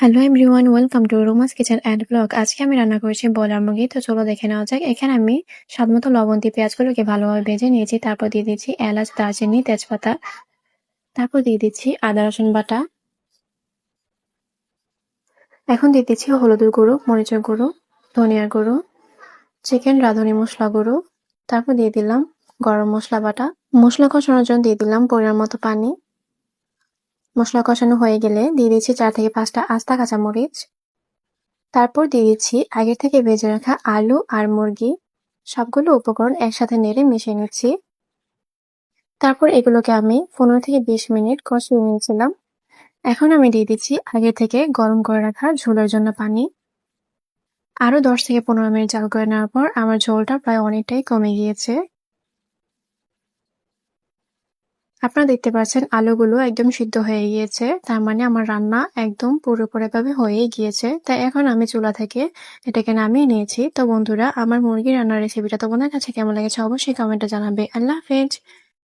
Hello everyone, welcome to Roma's kitchen and blog. আজকে আমি রান্না করেছি ব্রয়লার মুরগি। তো চলো দেখে নেওয়া যাক। এখানে আমি স্বাদমতো লবণ দিয়ে পেঁয়াজগুলোকে ভালোভাবে ভেজে নিয়েছি। তারপর দিয়ে দিচ্ছি এলাচ, দারচিনি, তেজপাতা। তারপর দিয়ে দিচ্ছি আদা রসুন বাটা। এখন দিয়ে দিচ্ছি হলুদের গুঁড়ো, মরিচের গুঁড়ো, ধনিয়ার গুঁড়ো, চিকেন রাঁধুনি মশলা গুঁড়ো। তারপর দিয়ে দিলাম গরম মশলা বাটা। মশলা কষানোর জন্য দিয়ে দিলাম পরিমাণ মতো পানি। মশলা কষানো হয়ে গেলে দিয়ে দিচ্ছি 4 থেকে 5টা আস্তা কাঁচামরিচ। তারপর দিয়ে দিচ্ছি আগে থেকে ভেজে রাখা আলু আর মুরগি। সবগুলো উপকরণ একসাথে নেড়ে মিশিয়ে নিচ্ছি। তারপর এগুলোকে আমি 15 থেকে 20 মিনিট কষিয়ে নিয়েছিলাম। এখন আমি দিয়ে দিচ্ছি আগে থেকে গরম করে রাখা ঝোলের জন্য পানি। আরো 10 থেকে 15 মিনিট জাল করে নেওয়ার পর আমার ঝোলটা প্রায় অনেকটাই কমে গিয়েছে। আপনারা দেখতে পাচ্ছেন আলুগুলো একদম সিদ্ধ হয়ে গিয়েছে, তার মানে আমার রান্না একদম পুরোপুরিভাবে হয়েই গিয়েছে। তাই এখন আমি চুলা থেকে এটাকে নামিয়ে নিয়েছি। তো বন্ধুরা, আমার মুরগি রান্নার রেসিপিটা তোমাদের কাছে কেমন লেগেছে অবশ্যই কমেন্টে জানাবে। আল্লাহ হাফেজ।